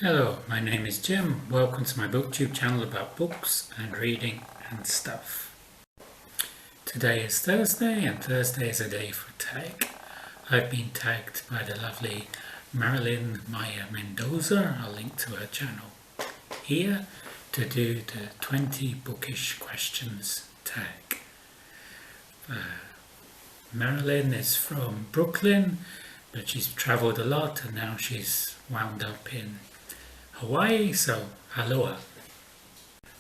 Hello, my name is Jim. Welcome to my booktube channel about books and reading and stuff. Today is Thursday, and Thursday is a day for tag. I've been tagged by the lovely Marilyn Mendoza. I'll link to her channel here to do the 20 bookish questions tag. Marilyn is from Brooklyn, but she's travelled a lot and now she's wound up in Hawaii, so aloha.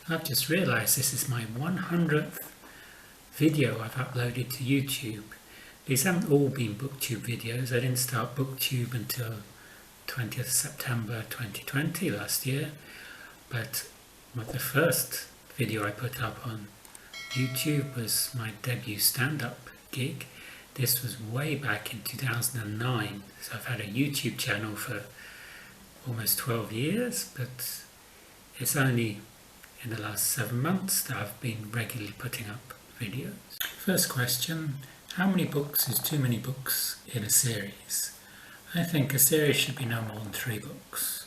I've just realised this is my 100th video I've uploaded to YouTube. These haven't all been booktube videos. I didn't start booktube until 20th September 2020 last year, but the first video I put up on YouTube was my debut stand-up gig. This was way back in 2009, so I've had a YouTube channel for almost 12 years, but it's only in the last 7 months that I've been regularly putting up videos. First question, how many books is too many books in a series? I think a series should be no more than 3 books.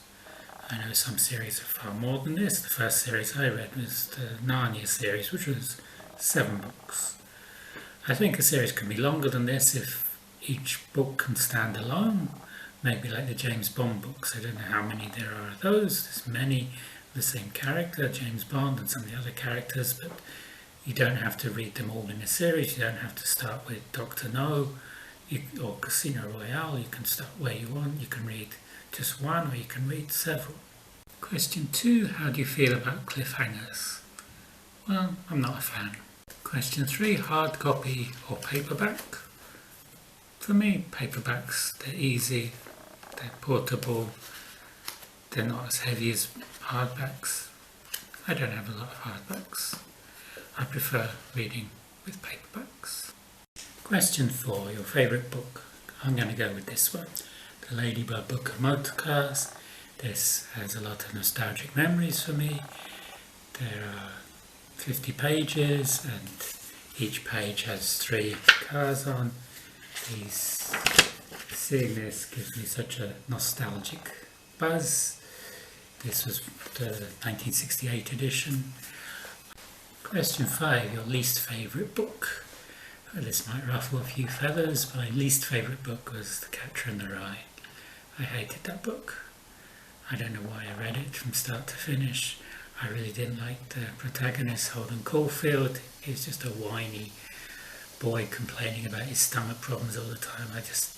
I know some series are far more than this. The first series I read was the Narnia series, which was 7 books. I think a series can be longer than this if each book can stand alone. Maybe like the James Bond books. I don't know how many there are of those. There's many of the same character, James Bond, and some of the other characters, but you don't have to read them all in a series. You don't have to start with Dr. No or Casino Royale. You can start where you want. You can read just one or you can read several. Question 2, how do you feel about cliffhangers? Well, I'm not a fan. Question 3, hard copy or paperback? For me, paperbacks, they're easy, they're portable, they're not as heavy as hardbacks. I don't have a lot of hardbacks. I prefer reading with paperbacks. Question 4, your favourite book? I'm going to go with this one. The Ladybird Book of Motorcars. This has a lot of nostalgic memories for me. There are 50 pages and each page has 3 cars on. Seeing this gives me such a nostalgic buzz. This was the 1968 edition. Question 5, your least favourite book? Well, this might ruffle a few feathers, but my least favourite book was The Catcher in the Rye. I hated that book. I don't know why I read it from start to finish. I really didn't like the protagonist, Holden Caulfield. He was just a whiny boy complaining about his stomach problems all the time. I just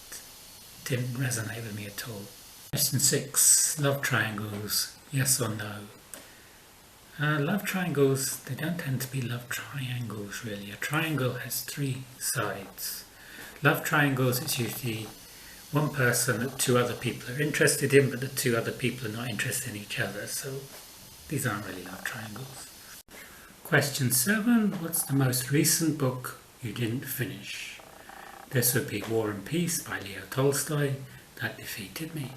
didn't resonate with me at all. Question 6, love triangles, yes or no? Love triangles, they don't tend to be love triangles really. A triangle has 3 sides. Love triangles, it's usually one person that 2 other people are interested in, but the 2 other people are not interested in each other, so these aren't really love triangles. Question 7, what's the most recent book you didn't finish? This would be War and Peace by Leo Tolstoy. That defeated me.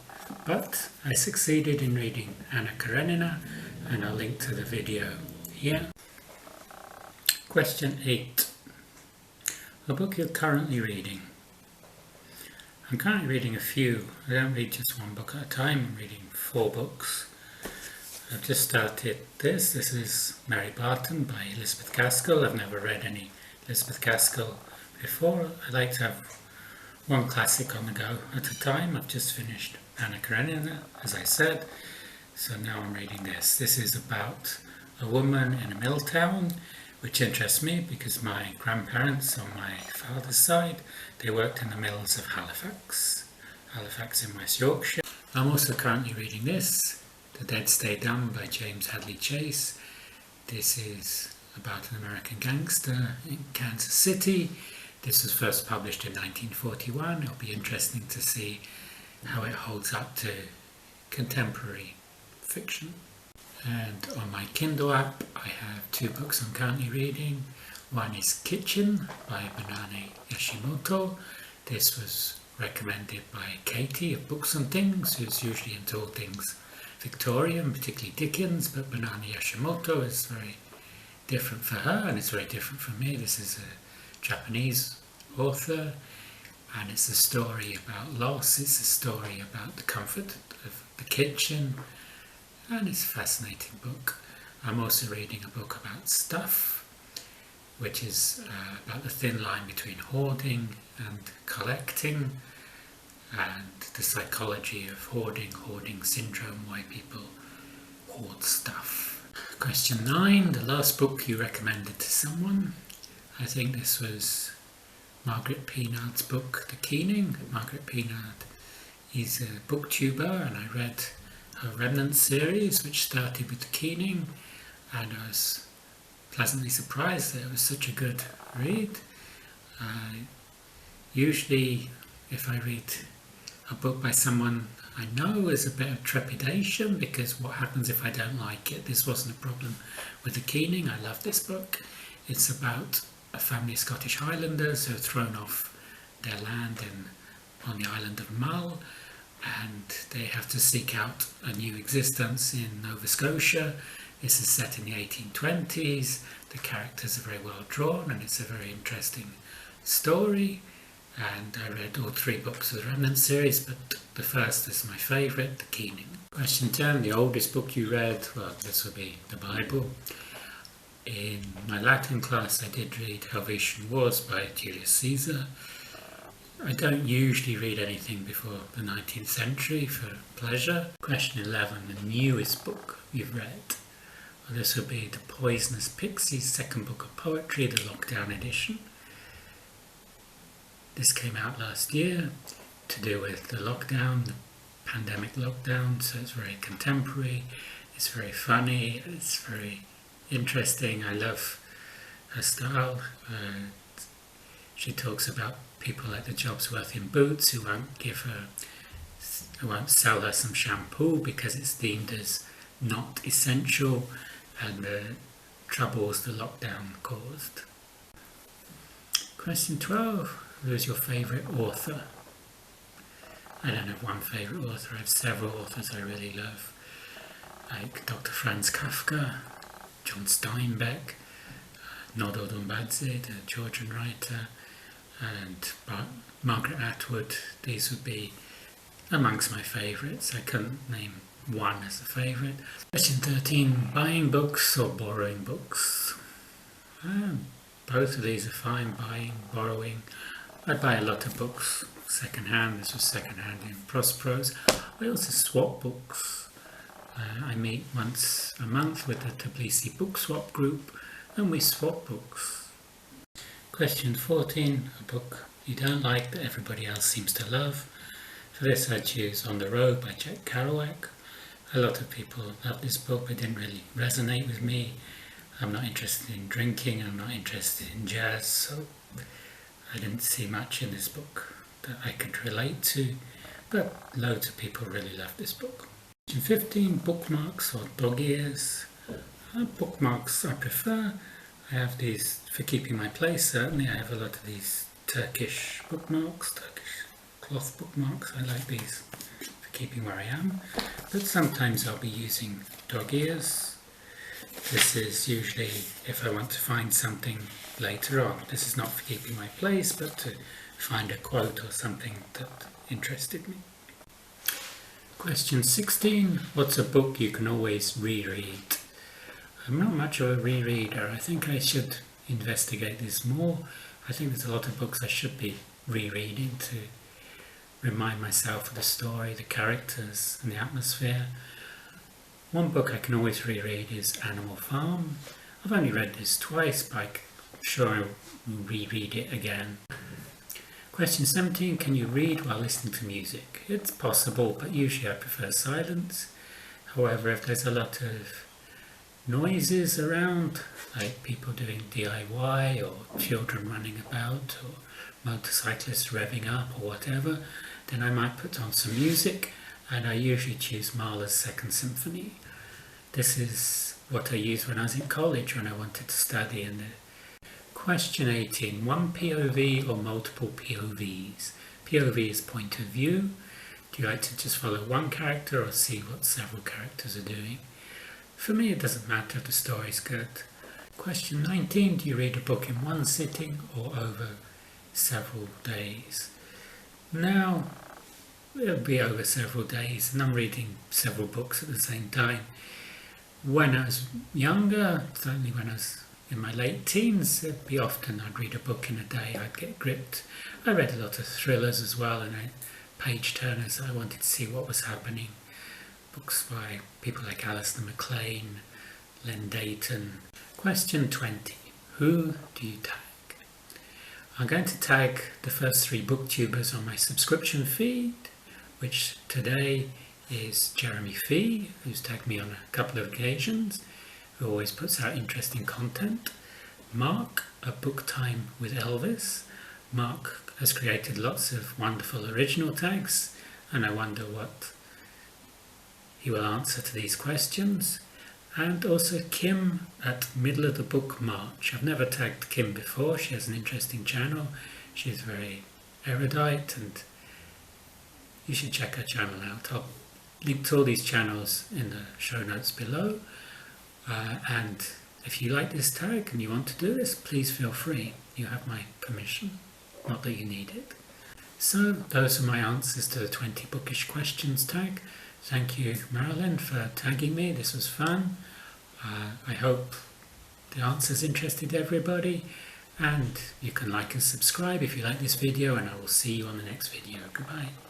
But I succeeded in reading Anna Karenina, and I'll link to the video here. Question 8. A book you're currently reading? I'm currently reading a few. I don't read just one book at a time. I'm reading 4 books. I've just started this. This is Mary Barton by Elizabeth Gaskell. I've never read any Elizabeth Gaskell before. I like to have one classic on the go at a time. I've just finished Anna Karenina, as I said, so now I'm reading this. This is about a woman in a mill town, which interests me because my grandparents on my father's side, they worked in the mills of Halifax in West Yorkshire. I'm also currently reading this, The Dead Stay Dumb by James Hadley Chase. This is about an American gangster in Kansas City. This was first published in 1941. It'll be interesting to see how it holds up to contemporary fiction. And on my Kindle app I have 2 books I'm currently reading. One is Kitchen by Banane Yoshimoto. This was recommended by Katie of Books and Things, who's usually into all things Victorian, particularly Dickens, but Banane Yoshimoto is very different for her and it's very different for me. This is a Japanese author and it's a story about loss. It's a story about the comfort of the kitchen and it's a fascinating book. I'm also reading a book about stuff, which is about the thin line between hoarding and collecting, and the psychology of hoarding syndrome, why people hoard stuff. Question 9, the last book you recommended to someone. I think this was Margaret PINARD's book, The Keening. Margaret PINARD is a booktuber, and I read her Remnant series, which started with The Keening, and I was pleasantly surprised that it was such a good read. Usually, if I read a book by someone I know, there's a bit of trepidation, because what happens if I don't like it? This wasn't a problem with The Keening. I love this book. It's about a family of Scottish Highlanders who are thrown off their land on the island of Mull, and they have to seek out a new existence in Nova Scotia. This is set in the 1820s. The characters are very well drawn, and it's a very interesting story. And I read all 3 books of the Remnant series, but the first is my favourite, The Keening. Question 10, the oldest book you read? Well, this will be the Bible. In my Latin class I did read Helvetian Wars by Julius Caesar. I don't usually read anything before the 19th century for pleasure. Question 11, the newest book you've read? Well, this will be The Poisonous Pixies, second book of poetry, the lockdown edition. This came out last year, to do with the lockdown, the pandemic lockdown, so it's very contemporary, it's very funny, it's very interesting. I love her style. She talks about people like the Jobsworth in Boots who won't sell her some shampoo because it's deemed as not essential, and the troubles the lockdown caused. Question 12. Who is your favourite author? I don't have one favourite author. I have several authors I really love, like Dr. Franz Kafka, John Steinbeck, Nodo Dumbadze, the Georgian writer, and Margaret Atwood. These would be amongst my favourites. I couldn't name one as a favourite. Question 13, buying books or borrowing books? Both of these are fine, buying, borrowing. I buy a lot of books second-hand. This was second-hand in Prosperos. I also swap books. I meet once a month with the Tbilisi Book Swap group, and we swap books. Question 14, a book you don't like that everybody else seems to love. For this I choose On the Road by Jack Kerouac. A lot of people love this book, but it didn't really resonate with me. I'm not interested in drinking, I'm not interested in jazz, so I didn't see much in this book that I could relate to, but loads of people really love this book. Question 15, bookmarks or dog ears. Bookmarks I prefer. I have these for keeping my place, certainly. I have a lot of these Turkish bookmarks, Turkish cloth bookmarks. I like these for keeping where I am, but sometimes I'll be using dog ears. This is usually if I want to find something later on. This is not for keeping my place, but to find a quote or something that interested me. Question 16. What's a book you can always reread? I'm not much of a rereader. I think I should investigate this more. I think there's a lot of books I should be rereading to remind myself of the story, the characters and the atmosphere. One book I can always reread is Animal Farm. I've only read this twice, but I'm sure I'll reread it again. Question 17. Can you read while listening to music? It's possible, but usually I prefer silence. However, if there's a lot of noises around, like people doing DIY or children running about or motorcyclists revving up or whatever, then I might put on some music, and I usually choose Mahler's Second Symphony. This is what I used when I was in college when I wanted to study. And question 18, one POV or multiple POVs? POV is point of view. Do you like to just follow one character or see what several characters are doing? For me, it doesn't matter if the story's good. Question 19, do you read a book in one sitting or over several days? Now, it'll be over several days, and I'm reading several books at the same time. When I was younger, certainly when I was in my late teens, it'd be often I'd read a book in a day. I'd get gripped. I read a lot of thrillers as well, and page turners. I wanted to see what was happening. Books by people like Alistair MacLean, Len Dayton. Question 20. Who do you tag? I'm going to tag the first 3 booktubers on my subscription feed, which today is Jeremy Fee, who's tagged me on a couple of occasions, who always puts out interesting content. Mark, A Book Time with Elvis. Mark has created lots of wonderful original tags, and I wonder what he will answer to these questions. And also Kim at Middle of the Book March. I've never tagged Kim before. She has an interesting channel. She's very erudite, and you should check her channel out. I'll link to all these channels in the show notes below. And if you like this tag and you want to do this, please feel free. You have my permission. Not that you need it. So those are my answers to the 20 bookish questions tag. Thank you, Marilyn, for tagging me. This was fun. I hope the answers interested everybody, and you can like and subscribe if you like this video, and I will see you on the next video. Goodbye.